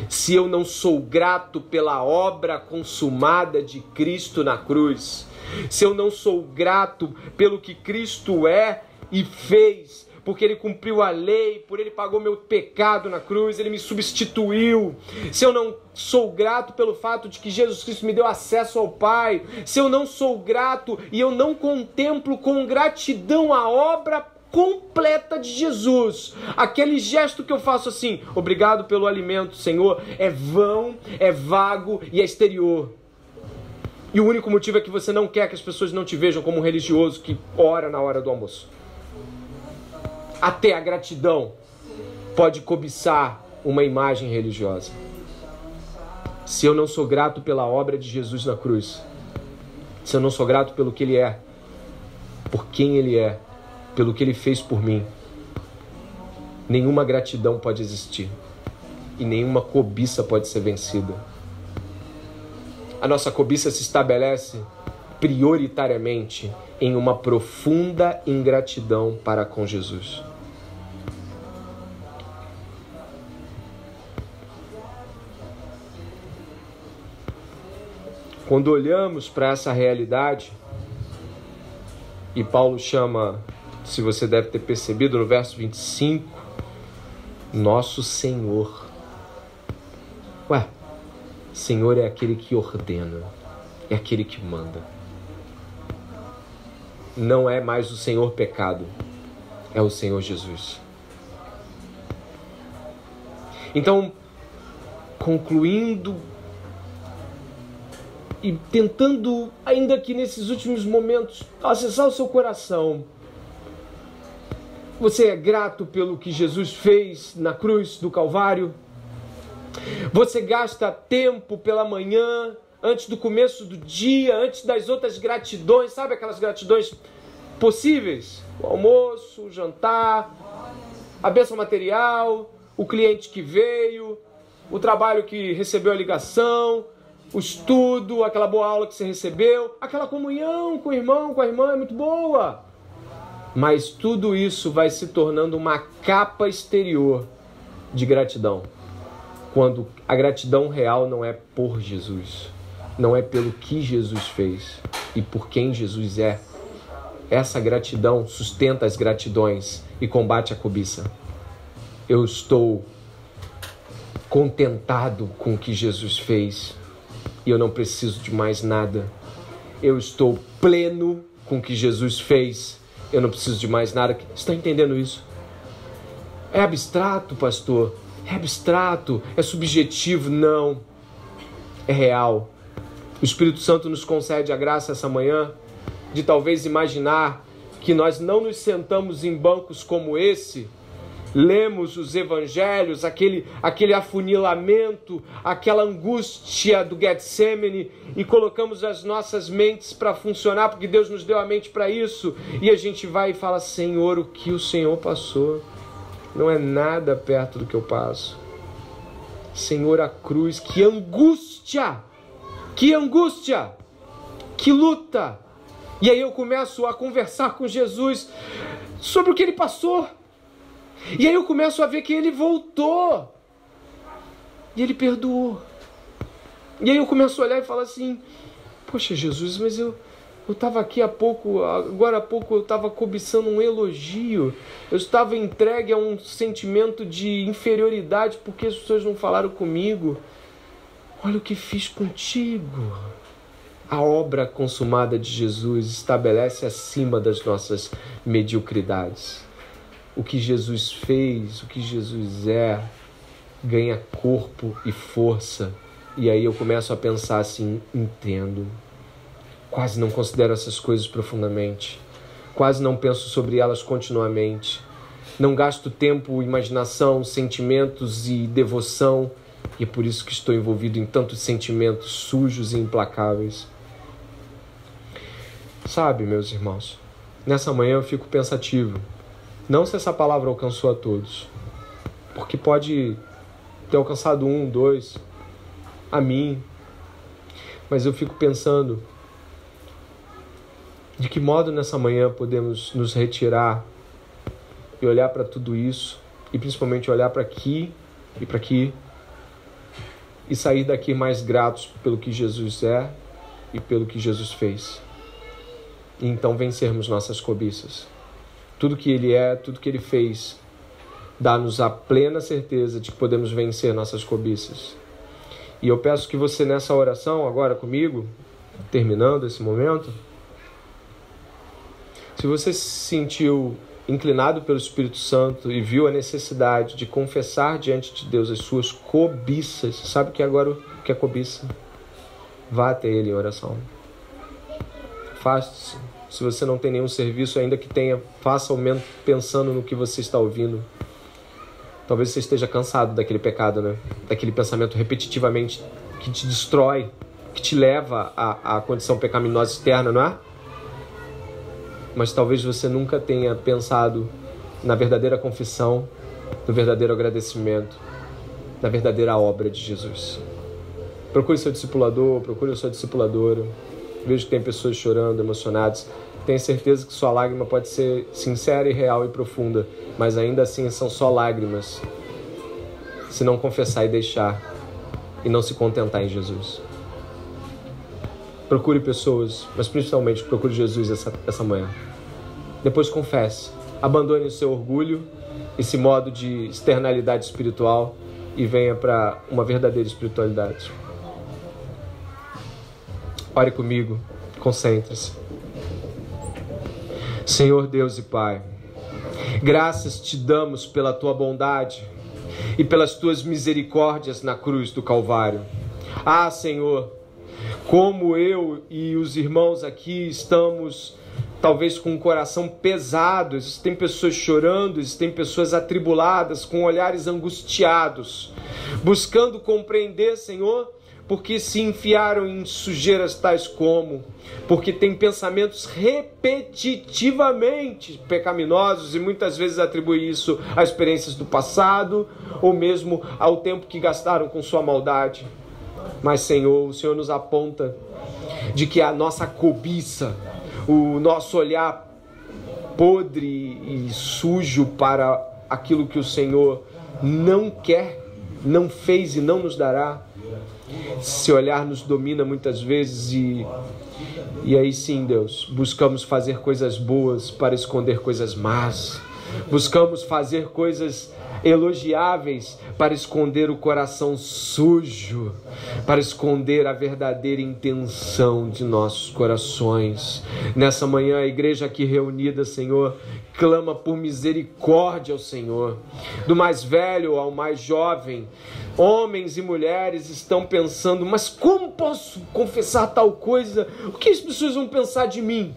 Se eu não sou grato pela obra consumada de Cristo na cruz, se eu não sou grato pelo que Cristo é e fez, porque Ele cumpriu a lei, por Ele pagou meu pecado na cruz, Ele me substituiu, se eu não sou grato pelo fato de que Jesus Cristo me deu acesso ao Pai, se eu não sou grato e eu não contemplo com gratidão a obra completa de Jesus, aquele gesto que eu faço assim, obrigado pelo alimento, Senhor, é vão, é vago e é exterior. E o único motivo é que você não quer que as pessoas não te vejam como um religioso que ora na hora do almoço. Até a gratidão pode cobiçar uma imagem religiosa. Se eu não sou grato pela obra de Jesus na cruz, se eu não sou grato pelo que Ele é, por quem Ele é, pelo que Ele fez por mim, nenhuma gratidão pode existir e nenhuma cobiça pode ser vencida. A nossa cobiça se estabelece prioritariamente em uma profunda ingratidão para com Jesus. Quando olhamos para essa realidade, e Paulo chama, se você deve ter percebido no verso 25, nosso Senhor. Ué, Senhor é aquele que ordena, é aquele que manda. Não é mais o Senhor pecado, é o Senhor Jesus. Então, concluindo e tentando, ainda que nesses últimos momentos, acessar o seu coração, você é grato pelo que Jesus fez na cruz do Calvário? Você gasta tempo pela manhã, antes do começo do dia, antes das outras gratidões, sabe aquelas gratidões possíveis? O almoço, o jantar, a bênção material, o cliente que veio, o trabalho que recebeu a ligação, o estudo, aquela boa aula que você recebeu, aquela comunhão com o irmão, com a irmã é muito boa. Mas tudo isso vai se tornando uma capa exterior de gratidão, quando a gratidão real não é por Jesus, não é pelo que Jesus fez e por quem Jesus é. Essa gratidão sustenta as gratidões e combate a cobiça. Eu estou contentado com o que Jesus fez e eu não preciso de mais nada. Eu estou pleno com o que Jesus fez, eu não preciso de mais nada. Você está entendendo isso? É abstrato, pastor? É abstrato? É subjetivo? Não. É real. O Espírito Santo nos concede a graça essa manhã de talvez imaginar que nós não nos sentamos em bancos como esse, lemos os evangelhos, aquele afunilamento, aquela angústia do Getsemane, e colocamos as nossas mentes para funcionar, porque Deus nos deu a mente para isso, e a gente vai e fala: Senhor, o que o Senhor passou não é nada perto do que eu passo. Senhor, a cruz, que angústia, que luta. E aí eu começo a conversar com Jesus sobre o que ele passou. E aí eu começo a ver que ele voltou. E ele perdoou. E aí eu começo a olhar e falar assim: poxa, Jesus, mas eu estava aqui agora há pouco eu estava cobiçando um elogio. Eu estava entregue a um sentimento de inferioridade porque as pessoas não falaram comigo. Olha o que fiz contigo. A obra consumada de Jesus estabelece acima das nossas mediocridades. O que Jesus fez, o que Jesus é, ganha corpo e força. E aí eu começo a pensar assim: entendo. Quase não considero essas coisas profundamente. Quase não penso sobre elas continuamente. Não gasto tempo, imaginação, sentimentos e devoção. E é por isso que estou envolvido em tantos sentimentos sujos e implacáveis. Sabe, meus irmãos, nessa manhã eu fico pensativo. Não se essa palavra alcançou a todos, porque pode ter alcançado 1, 2, a mim. Mas eu fico pensando de que modo nessa manhã podemos nos retirar e olhar para tudo isso, e principalmente olhar para aqui e para aqui, e sair daqui mais gratos pelo que Jesus é e pelo que Jesus fez. E então vencermos nossas cobiças. Tudo que Ele é, tudo que Ele fez, dá-nos a plena certeza de que podemos vencer nossas cobiças. E eu peço que você, nessa oração, agora comigo, terminando esse momento, se você se sentiu inclinado pelo Espírito Santo e viu a necessidade de confessar diante de Deus as suas cobiças, sabe que agora o que é cobiça? Vá até Ele em oração. Afaste-se. Se você não tem nenhum serviço, ainda que tenha, faça ao menos pensando no que você está ouvindo. Talvez você esteja cansado daquele pecado, né? Daquele pensamento repetitivamente que te destrói, que te leva à condição pecaminosa externa, não é? Mas talvez você nunca tenha pensado na verdadeira confissão, no verdadeiro agradecimento, na verdadeira obra de Jesus. Procure seu discipulador, procure a sua discipuladora. Vejo que tem pessoas chorando, emocionadas. Tenho certeza que sua lágrima pode ser sincera e real e profunda, mas ainda assim são só lágrimas se não confessar e deixar e não se contentar em Jesus. Procure pessoas, mas principalmente procure Jesus essa manhã. Depois confesse. Abandone o seu orgulho, esse modo de externalidade espiritual, e venha para uma verdadeira espiritualidade. Ore comigo, concentre-se. Senhor Deus e Pai, graças te damos pela tua bondade e pelas tuas misericórdias na cruz do Calvário. Ah, Senhor, como eu e os irmãos aqui estamos talvez com o coração pesado, existem pessoas chorando, existem pessoas atribuladas, com olhares angustiados, buscando compreender, Senhor, porque se enfiaram em sujeiras tais como, porque têm pensamentos repetitivamente pecaminosos e muitas vezes atribuem isso a experiências do passado ou mesmo ao tempo que gastaram com sua maldade. Mas, Senhor, o Senhor nos aponta de que a nossa cobiça, o nosso olhar podre e sujo para aquilo que o Senhor não quer, não fez e não nos dará, esse olhar nos domina muitas vezes e aí sim, Deus, buscamos fazer coisas boas para esconder coisas más. Buscamos fazer coisas elogiáveis para esconder o coração sujo, para esconder a verdadeira intenção de nossos corações. Nessa manhã, a igreja aqui reunida, Senhor, clama por misericórdia ao Senhor. Do mais velho ao mais jovem, homens e mulheres estão pensando: mas como posso confessar tal coisa? O que as pessoas vão pensar de mim?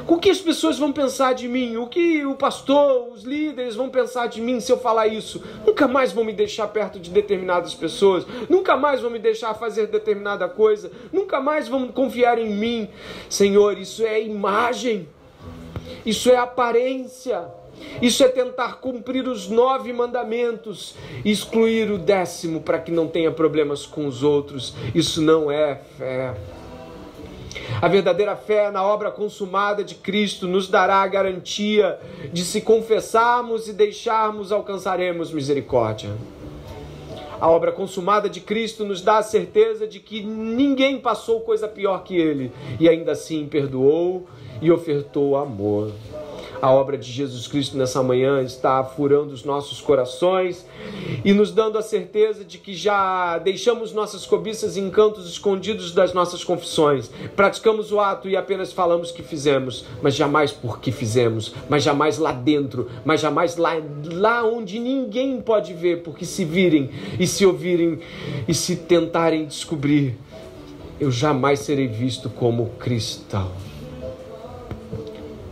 O que as pessoas vão pensar de mim? O que o pastor, os líderes vão pensar de mim se eu falar isso? Nunca mais vão me deixar perto de determinadas pessoas. Nunca mais vão me deixar fazer determinada coisa. Nunca mais vão confiar em mim. Senhor, isso é imagem. Isso é aparência. Isso é tentar cumprir os 9 mandamentos e excluir o 10º para que não tenha problemas com os outros. Isso não é fé. A verdadeira fé na obra consumada de Cristo nos dará a garantia de, se confessarmos e deixarmos, alcançaremos misericórdia. A obra consumada de Cristo nos dá a certeza de que ninguém passou coisa pior que Ele e ainda assim perdoou e ofertou amor. A obra de Jesus Cristo nessa manhã está furando os nossos corações e nos dando a certeza de que já deixamos nossas cobiças em cantos escondidos das nossas confissões. Praticamos o ato e apenas falamos que fizemos, mas jamais porque fizemos, mas jamais lá dentro, mas jamais lá onde ninguém pode ver, porque se virem e se ouvirem e se tentarem descobrir, eu jamais serei visto como cristão.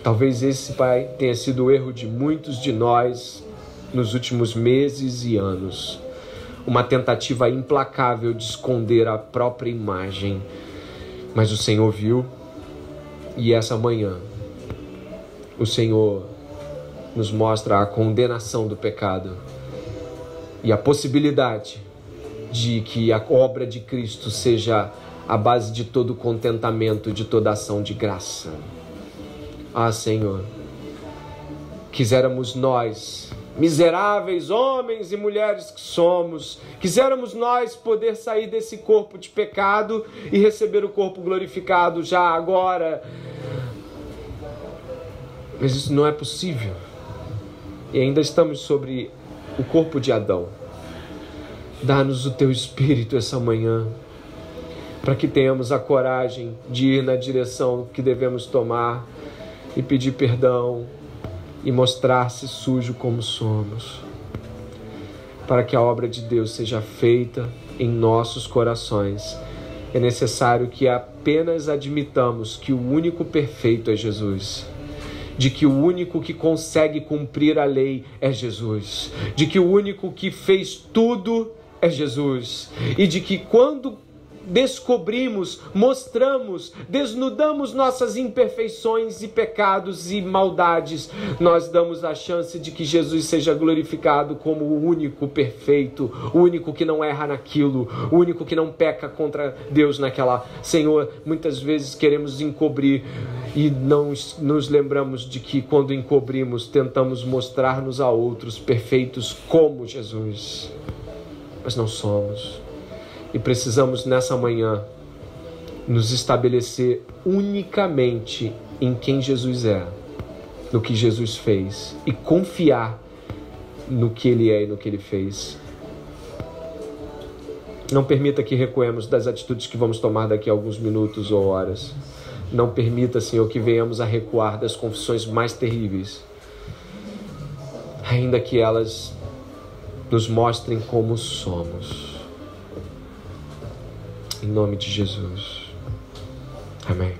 Talvez esse, Pai, tenha sido o erro de muitos de nós nos últimos meses e anos. Uma tentativa implacável de esconder a própria imagem. Mas o Senhor viu, e essa manhã o Senhor nos mostra a condenação do pecado e a possibilidade de que a obra de Cristo seja a base de todo contentamento, de toda ação de graça. Ah, Senhor, quiséramos nós, miseráveis homens e mulheres que somos, quiséramos nós poder sair desse corpo de pecado e receber o corpo glorificado já agora. Mas isso não é possível. E ainda estamos sobre o corpo de Adão. Dá-nos o Teu Espírito essa manhã, para que tenhamos a coragem de ir na direção que devemos tomar e pedir perdão e mostrar-se sujo como somos, para que a obra de Deus seja feita em nossos corações. É necessário que apenas admitamos que o único perfeito é Jesus, de que o único que consegue cumprir a lei é Jesus, de que o único que fez tudo é Jesus, e de que quando descobrimos, mostramos, desnudamos nossas imperfeições e pecados e maldades, nós damos a chance de que Jesus seja glorificado como o único perfeito, o único que não erra naquilo, o único que não peca contra Deus naquela. Senhor, muitas vezes queremos encobrir e não nos lembramos de que quando encobrimos, tentamos mostrar-nos a outros perfeitos como Jesus, mas não somos. E precisamos nessa manhã nos estabelecer unicamente em quem Jesus é, no que Jesus fez, e confiar no que Ele é e no que Ele fez. Não permita que recuemos das atitudes que vamos tomar daqui a alguns minutos ou horas. Não permita, Senhor, que venhamos a recuar das confissões mais terríveis, ainda que elas nos mostrem como somos. Em nome de Jesus. Amém.